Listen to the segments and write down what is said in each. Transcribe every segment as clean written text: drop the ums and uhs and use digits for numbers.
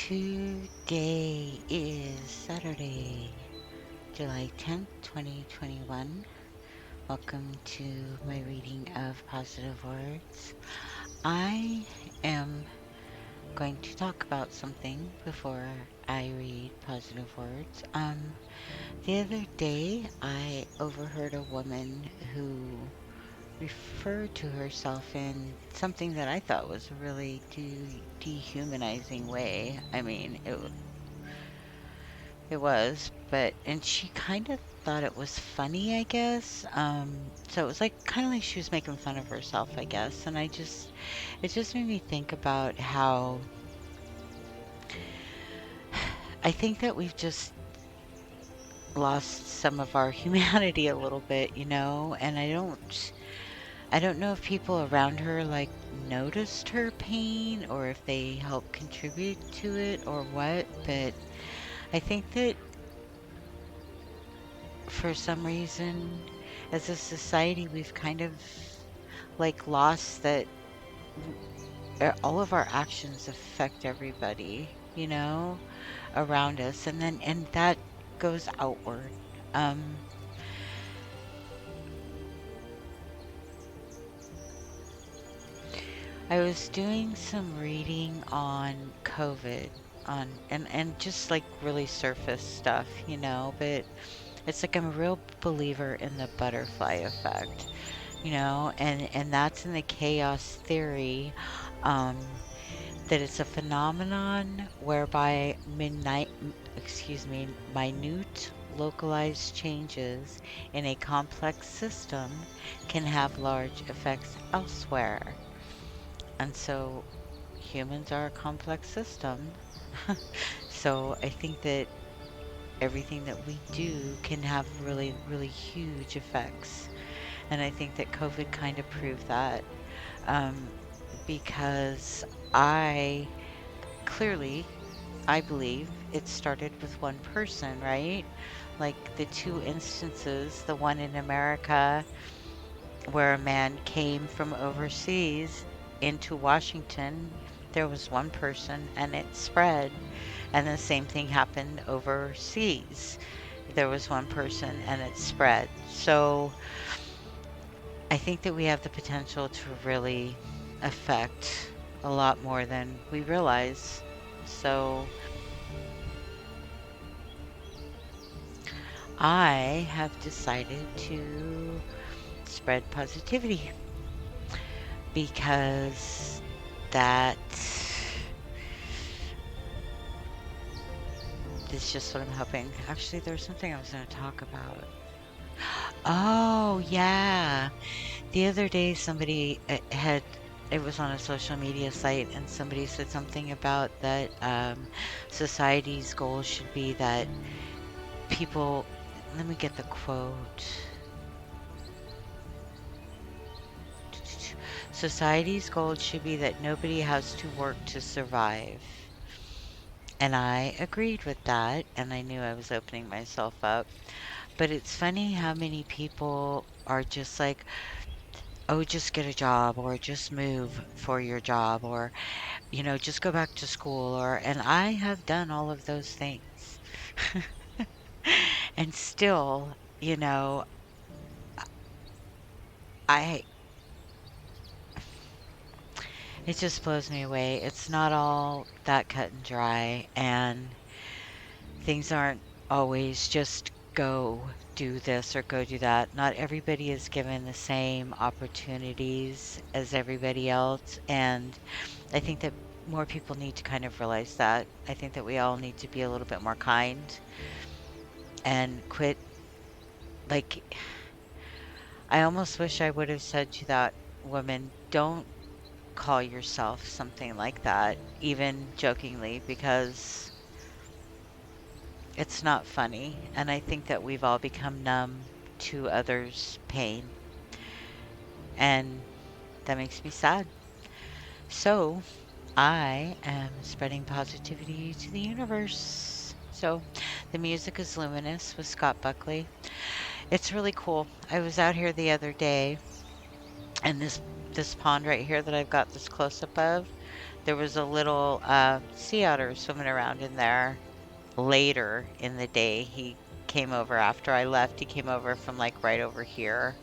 Today is Saturday, July 10th, 2021. Welcome to my reading of Positive Words. I am going to talk about something before I read Positive Words. The other day I overheard a woman who referred to herself in something that I thought was a really dehumanizing way. I mean, it was, but and she kind of thought it was funny, I guess. So it was like kind of like she was making fun of herself, I guess. And it just made me think about how I think that we've just lost some of our humanity a little bit, and I don't know if people around her like noticed her pain or if they helped contribute to it or what, but I think that for some reason, as a society, we've kind of like lost that all of our actions affect everybody, around us, and that goes outward. Um, I was doing some reading on COVID and just like really surface stuff, but it's like I'm a real believer in the butterfly effect, and that's in the chaos theory, that it's a phenomenon whereby minute localized changes in a complex system can have large effects elsewhere. And so humans are a complex system. So I think that everything that we do can have really, really huge effects. And I think that COVID kind of proved that, um, because I clearly, I believe it started with one person, right? Like the two instances, the one in America where a man came from overseas into Washington, there was one person and it spread. And the same thing happened overseas. There was one person and it spread. So I think that we have the potential to really affect a lot more than we realize. So I have decided to spread positivity because that is just what I'm hoping. Actually, there's something I was going to talk about. Oh, yeah. The other day, somebody it was on a social media site, and somebody said something about that society's goal should be that people, let me get the quote. Society's goal should be that nobody has to work to survive. And I agreed with that, and I knew I was opening myself up. But it's funny how many people are just like, oh, just get a job, or just move for your job, or, just go back to school, and I have done all of those things. And still, I, it just blows me away. It's not all that cut and dry, and things aren't always just go do this or go do that. Not everybody is given the same opportunities as everybody else. And I think that more people need to kind of realize that. I think that we all need to be a little bit more kind and quit. Like, I almost wish I would have said to that woman, don't call yourself something like that, even jokingly, because it's not funny, and I think that we've all become numb to others' pain, and that makes me sad. So, I am spreading positivity to the universe. So, the music is Luminous with Scott Buckley. It's really cool. I was out here the other day, and this pond right here that I've got this close up of, there was a little sea otter swimming around in there later in the day. He came over after I left. He came over from like right over here.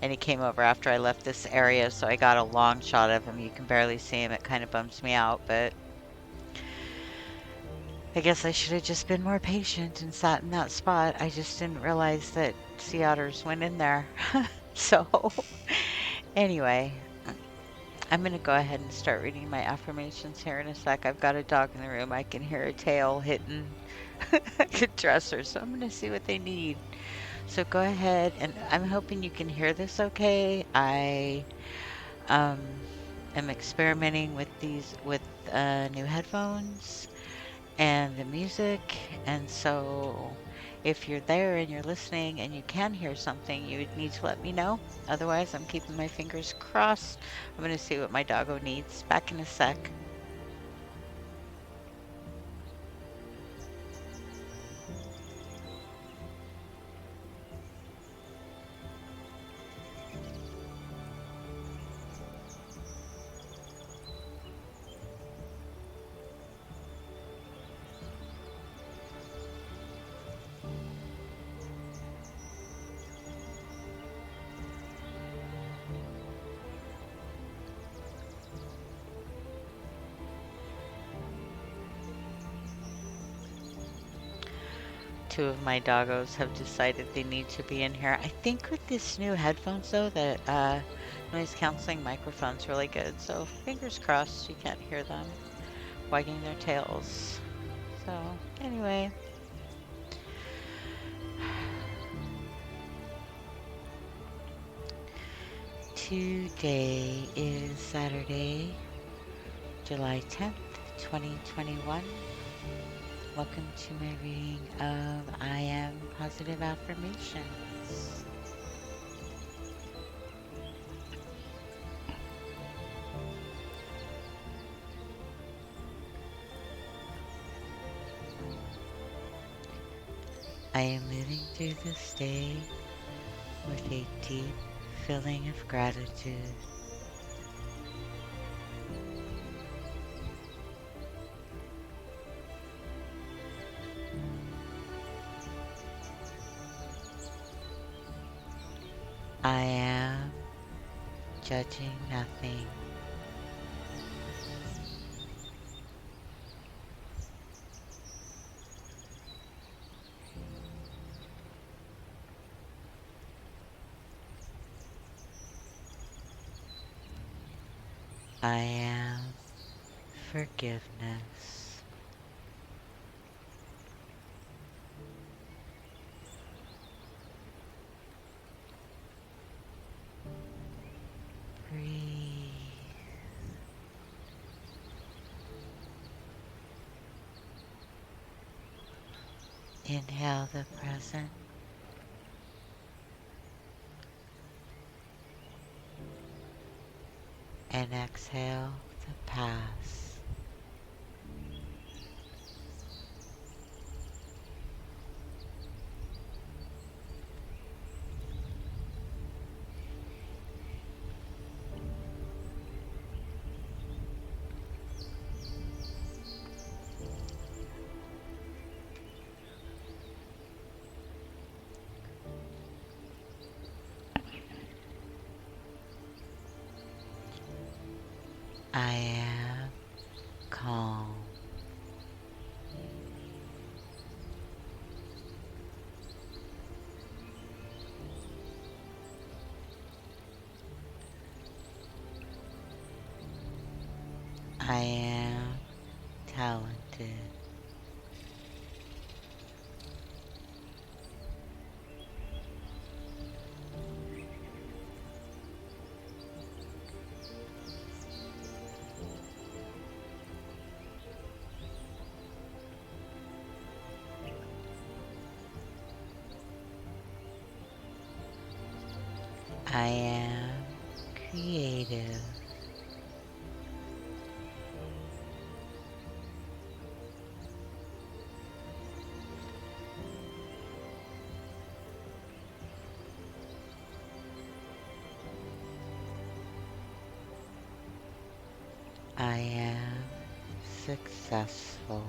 And he came over after I left this area, so I got a long shot of him. You can barely see him. It kind of bums me out, but I guess I should have just been more patient and sat in that spot. I just didn't realize that sea otters went in there. So, anyway, I'm going to go ahead and start reading my affirmations here in a sec. I've got a dog in the room. I can hear a tail hitting the dresser, so I'm going to see what they need. So go ahead, and I'm hoping you can hear this okay. I um, am experimenting with these with new headphones and the music, and so if you're there and you're listening and you can hear something, you would need to let me know. Otherwise, I'm keeping my fingers crossed. I'm going to see what my doggo needs. Back in a sec. Two of my doggos have decided they need to be in here. I think with this new headphones though, that noise canceling microphone's really good. So fingers crossed you can't hear them wagging their tails. So anyway, today is Saturday, July 10th, 2021. Welcome to my reading of I Am Positive Affirmations. I am moving through this day with a deep feeling of gratitude. I am judging nothing. I am forgiveness. Breathe. Inhale the present. And exhale the past. I am calm. I am talented. I am creative. I am successful.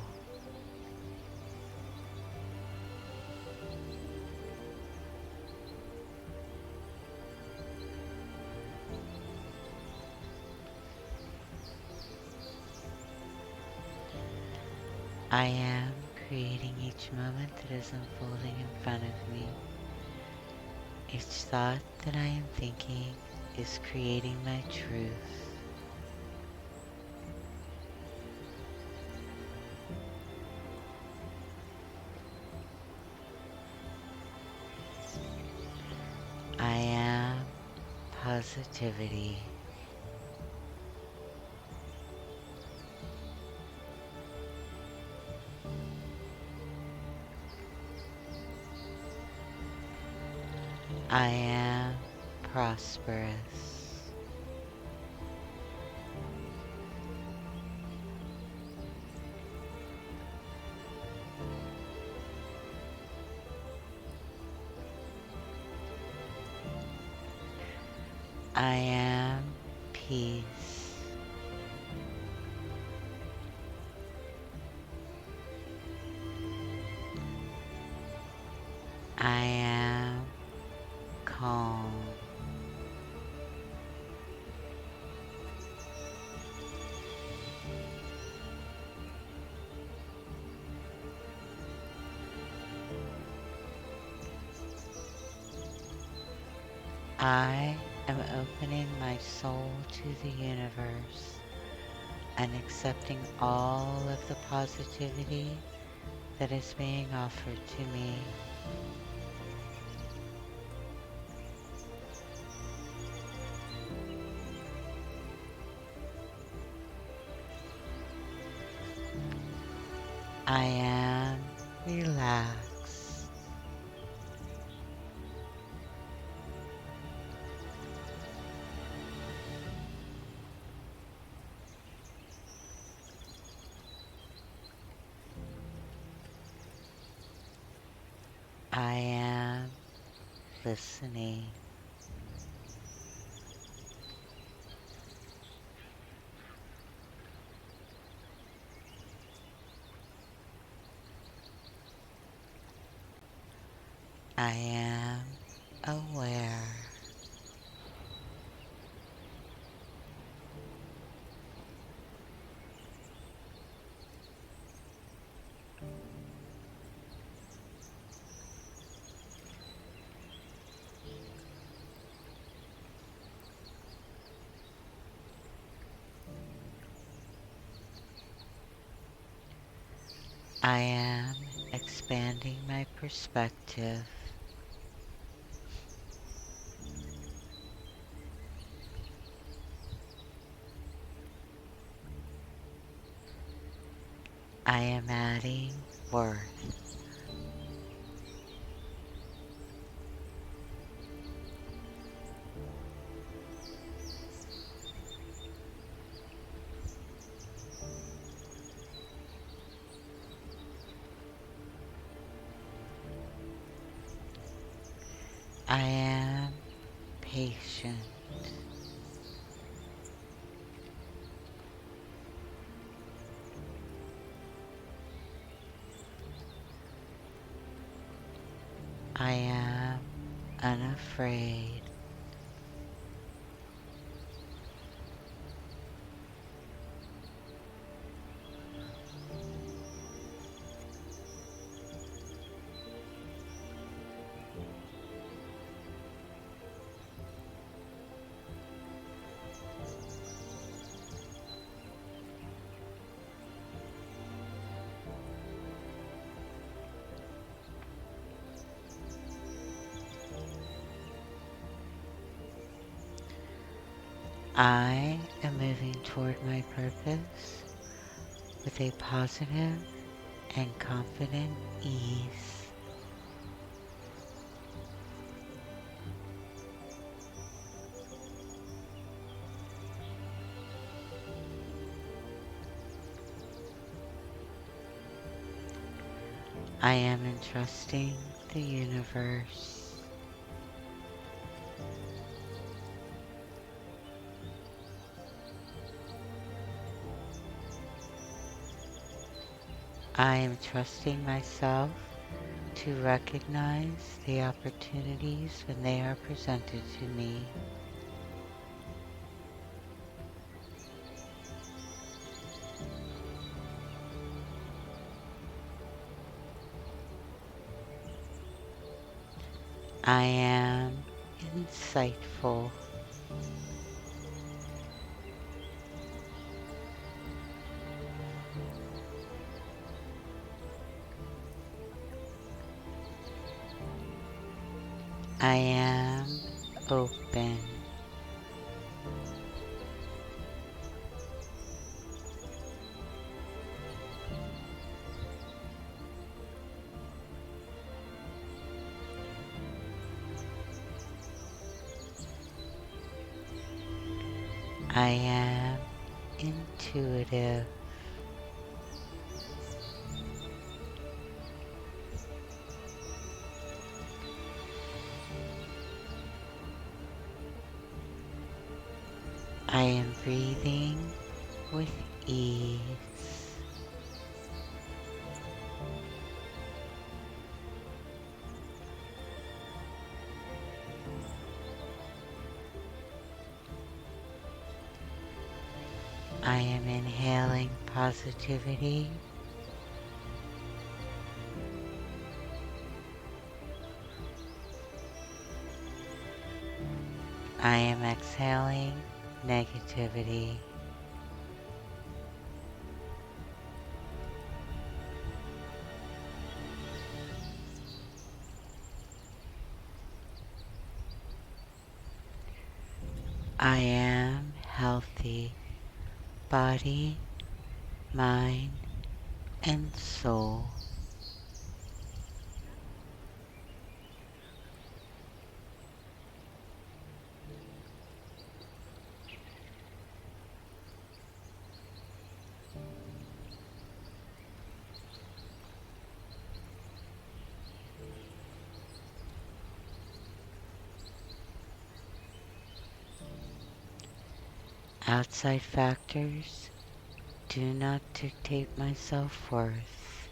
I am creating each moment that is unfolding in front of me. Each thought that I am thinking is creating my truth. I am positivity. I am prosperous. I am peace. I am calm. I am opening my soul to the universe and accepting all of the positivity that is being offered to me. I am relaxed. I am listening. I am aware. I am expanding my perspective. I am adding worth. I am patient. I am unafraid. I am moving toward my purpose with a positive and confident ease. I am entrusting the universe. I am trusting myself to recognize the opportunities when they are presented to me. I am insightful. I am open. I am intuitive. I am breathing with ease. I am inhaling positivity. I am exhaling negativity. I am healthy, body, mind, and soul. Outside factors do not dictate my self-worth.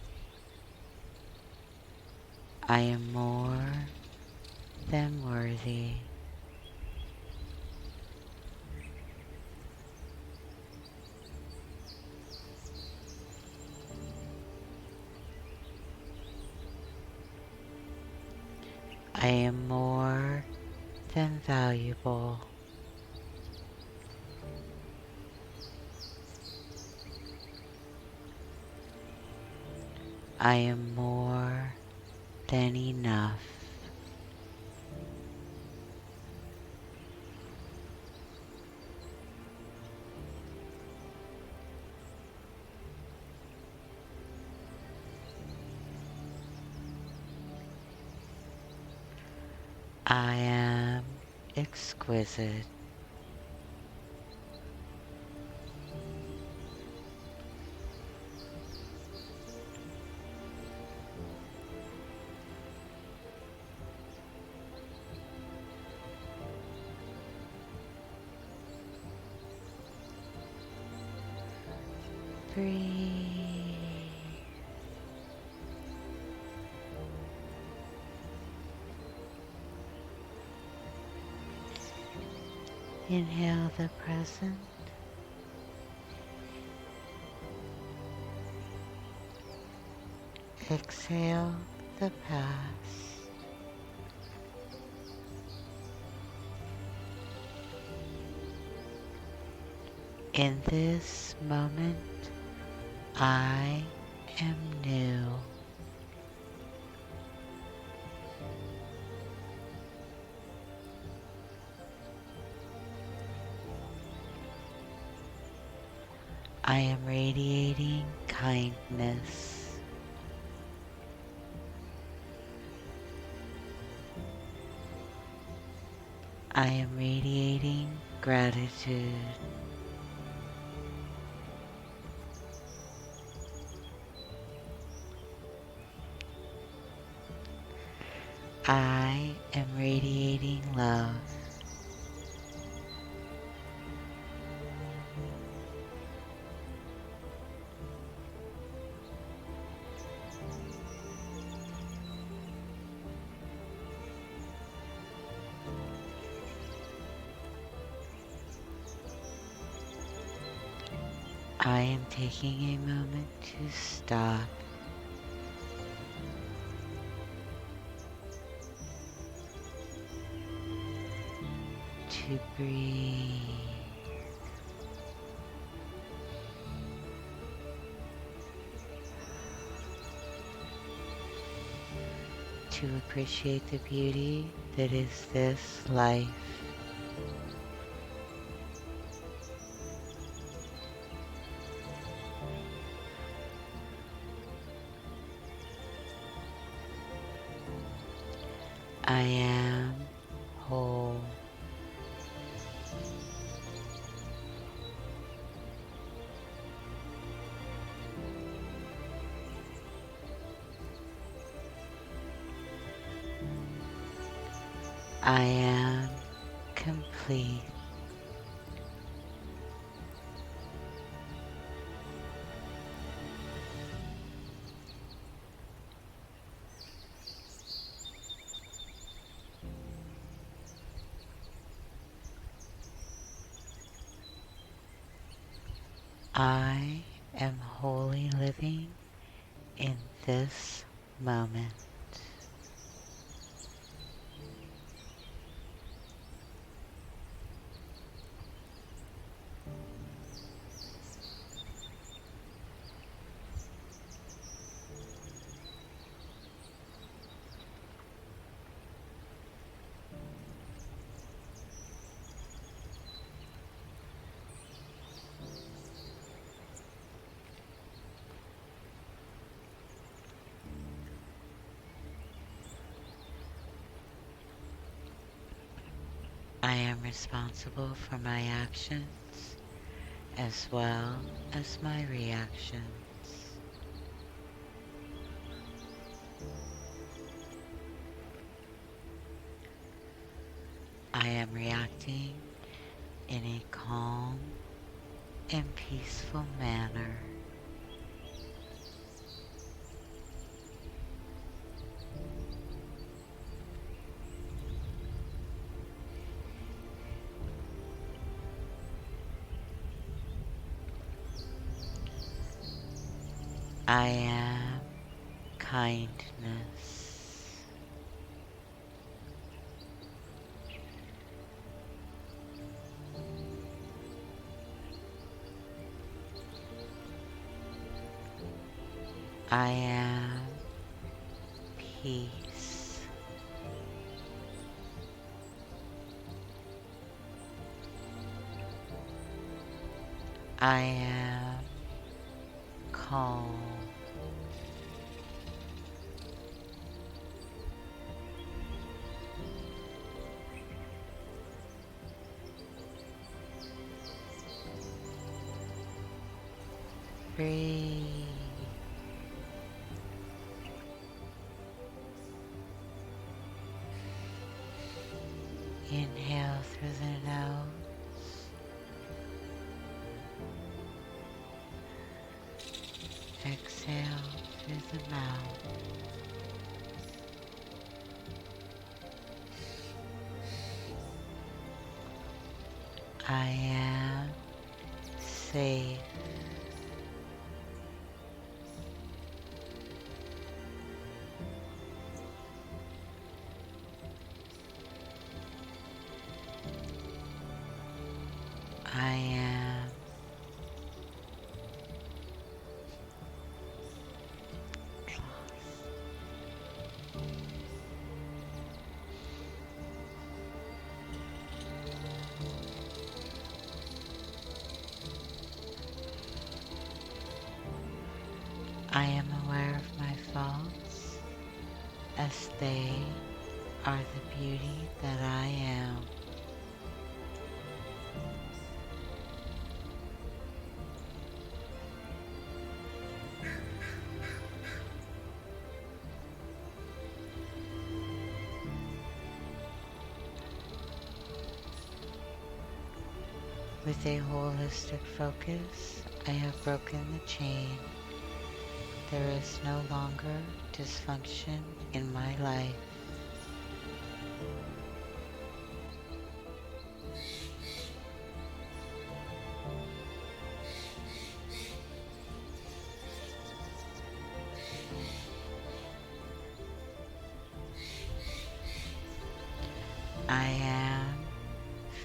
I am more than worthy. I am more than valuable. I am more than enough. I am exquisite. Breathe. Inhale the present. Exhale the past. In this moment, I am new. I am radiating kindness. I am radiating gratitude. I am radiating love. I am taking a moment to stop, to breathe, to appreciate the beauty that is this life. I am whole. I am complete. I am wholly living in this moment. I am responsible for my actions as well as my reactions. I am reacting in a calm and peaceful manner. I am kindness. I am peace. I am calm. Breathe. Inhale through the nose. Exhale through the mouth. I am safe. I am I am aware of my faults as they are the beauty that I am. With a holistic focus, I have broken the chain. There is no longer dysfunction in my life.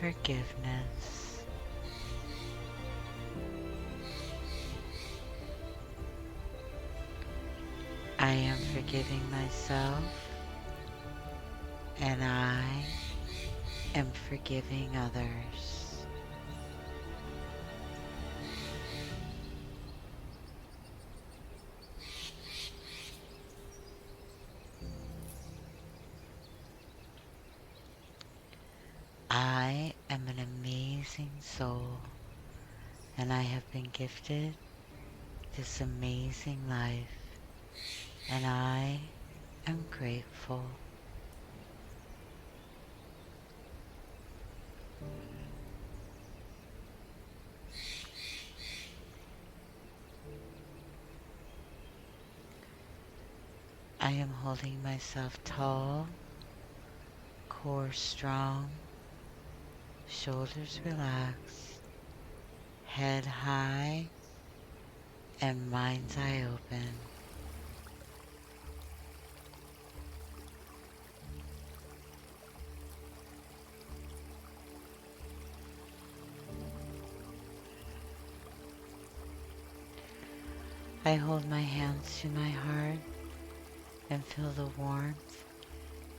forgiveness. I am forgiving myself, and I am forgiving others. I am an amazing soul, and I have been gifted this amazing life, and I am grateful. I am holding myself tall, core strong, shoulders relaxed, head high, and mind's eye open. I hold my hands to my heart and feel the warmth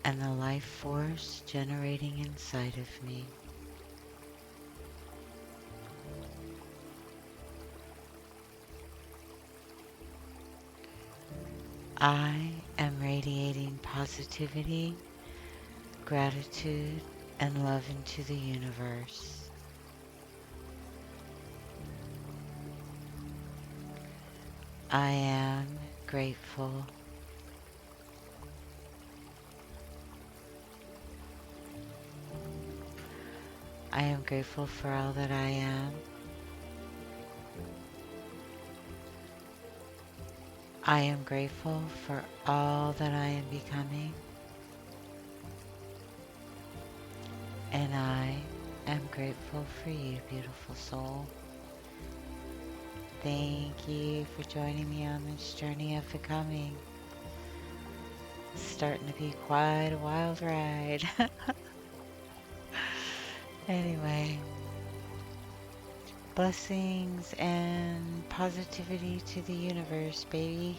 and the life force generating inside of me. I am radiating positivity, gratitude, and love into the universe. I am grateful. I am grateful for all that I am. I am grateful for all that I am becoming. And I am grateful for you, beautiful soul. Thank you for joining me on this journey of becoming. It's starting to be quite a wild ride. Anyway, blessings and positivity to the universe, baby.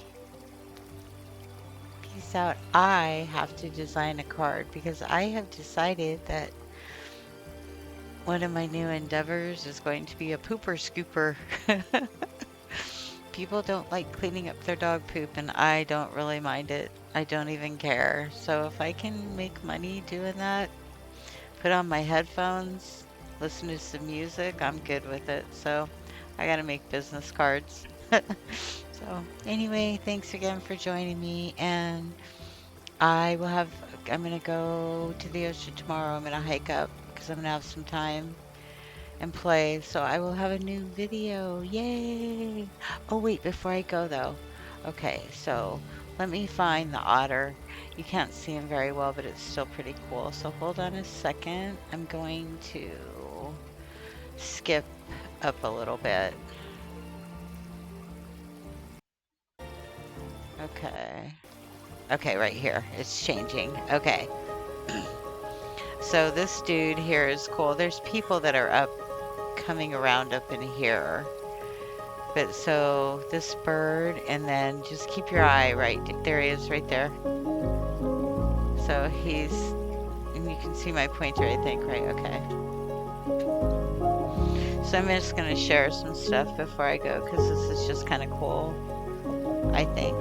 Peace out. I have to design a card because I have decided that one of my new endeavors is going to be a pooper scooper. People don't like cleaning up their dog poop, and I don't really mind it. I don't even care. So if I can make money doing that, put on my headphones, listen to some music, I'm good with it. So I gotta make business cards. So anyway, thanks again for joining me, and I'm gonna go to the ocean tomorrow. I'm gonna hike up because I'm gonna have some time and play. So I will have a new video. Yay! Oh, wait, before I go though. Okay, so let me find the otter. You can't see him very well, but it's still pretty cool. So hold on a second. I'm going to skip up a little bit. Okay. Okay, right here. It's changing. Okay. So this dude here is cool. There's people that are up coming around up in here. But so this bird, and then just keep your eye right there. He is right there. So he's, and you can see my pointer, I think, right? Okay. So I'm just going to share some stuff before I go because this is just kind of cool, I think.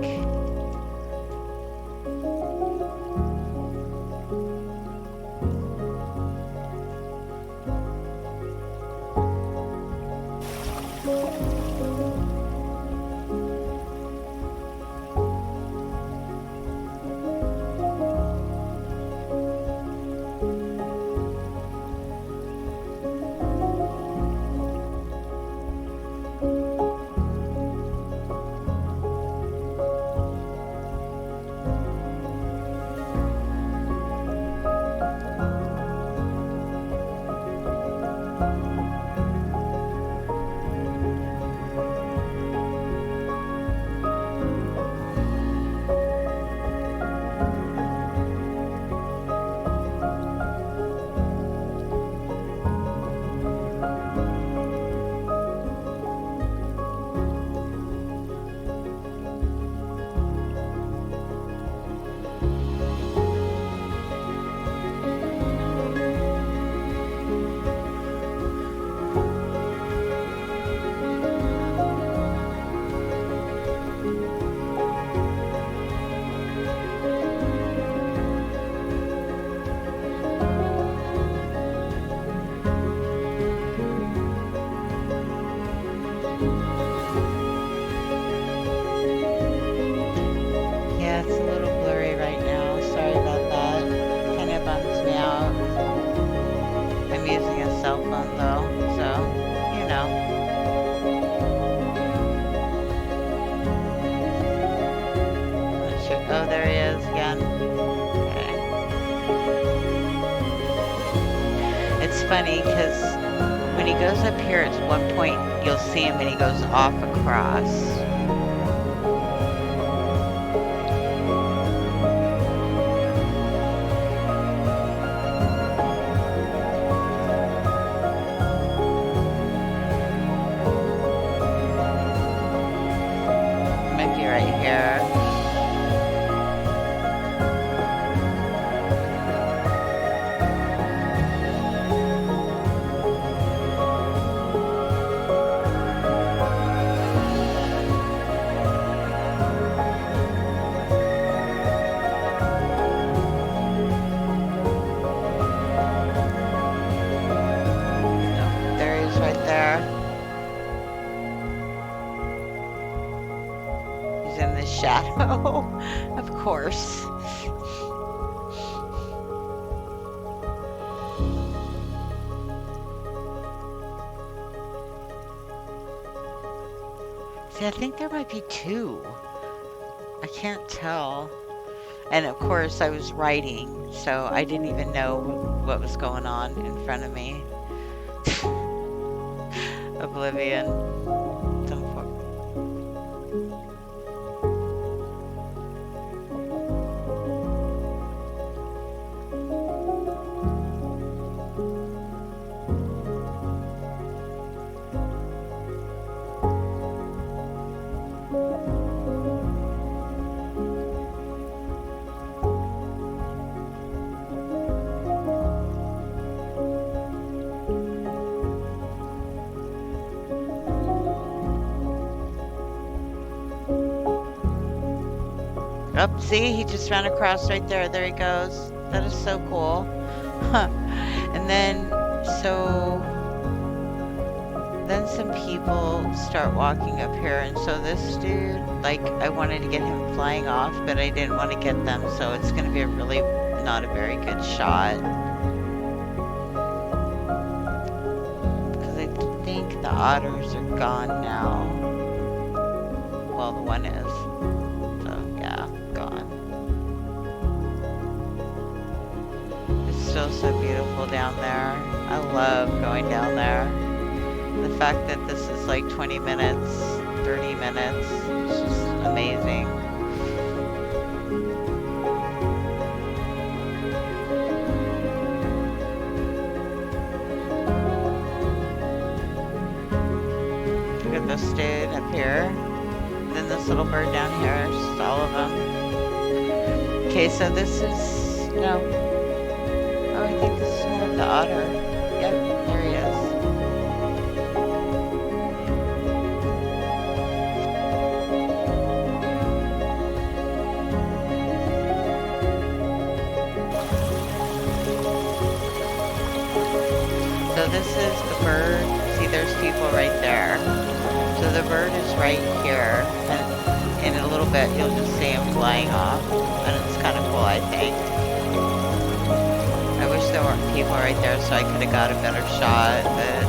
funny because when he goes up here, at one point you'll see him and he goes off across. Might be right here. Nope, there he is right there. He's in the shadow, of course. See, I think there might be two. I can't tell. And of course, I was writing, so I didn't even know what was going on in front of me. Oblivion. Oh, see, he just ran across right there. There he goes. That is so cool. Huh. And then, so, then some people start walking up here. And so this dude, like, I wanted to get him flying off, but I didn't want to get them. So it's going to be a really, not a very good shot. Because I think the otters are gone now. Well, the one is. So, yeah, gone. It's still so beautiful down there. I love going down there. The fact that this is like 20 minutes, 30 minutes, it's just amazing. Look at this dude up here. And then this little bird down here. It's just all of them. Okay, so this is, no. Oh, I think this is more of the otter. Yep, there he is. So this is the bird. See, there's people right there. So the bird is right here. And in a little bit, you'll just see him flying off. And it's kind of cool, I think. I wish there weren't people right there so I could have got a better shot, but...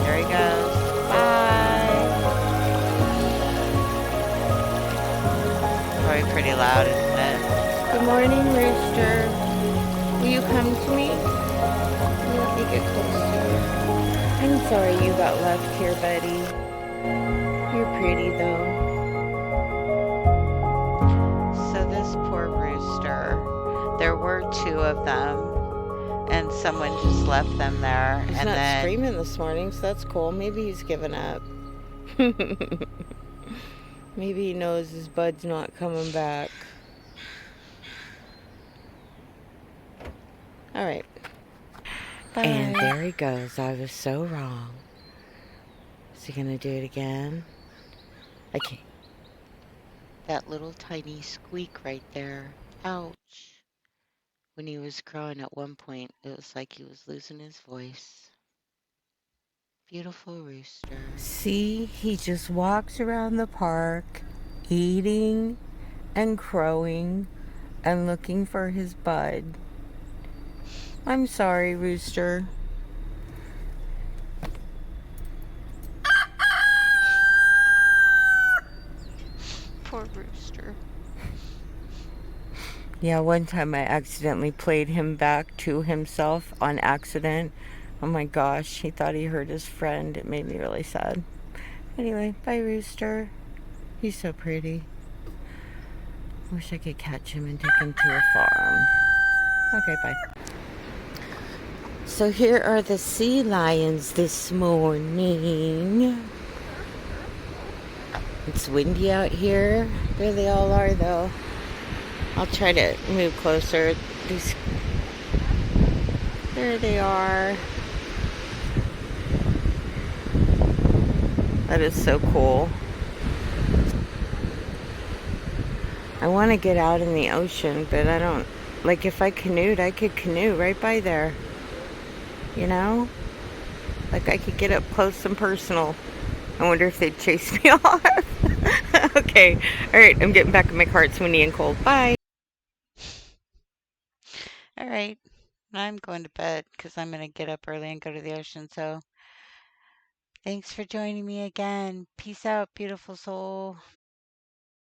There he goes. Bye! Probably pretty loud, isn't it? Good morning, Rooster. Will you come to me? Let me get closer. I'm sorry you got left here, buddy. You're pretty, though. So this poor rooster, there were two of them, and someone just left them there. He's and not then screaming this morning, so that's cool. Maybe he's given up. Maybe he knows his bud's not coming back. All right. Bye. And there he goes. I was so wrong. Is he gonna do it again? Okay. that little tiny squeak right there. Ouch. When he was crowing at one point, it was like he was losing his voice. Beautiful rooster. See, he just walks around the park, eating and crowing and looking for his bud. I'm sorry, Rooster. Poor rooster. Yeah, one time I accidentally played him back to himself on accident. Oh my gosh, he thought he heard his friend. It made me really sad. Anyway, bye, Rooster. He's so pretty. Wish I could catch him and take him to a farm. Okay, bye. So here are the sea lions this morning. It's windy out here. There they all are, though. I'll try to move closer. There they are. That is so cool. I want to get out in the ocean, but I don't. Like, if I canoed, I could canoe right by there. You know? Like, I could get up close and personal. I wonder if they'd chase me off. Okay. Alright, I'm getting back in my car. It's windy and cold. Bye. All right. I'm going to bed because I'm going to get up early and go to the ocean. So thanks for joining me again. Peace out, beautiful soul.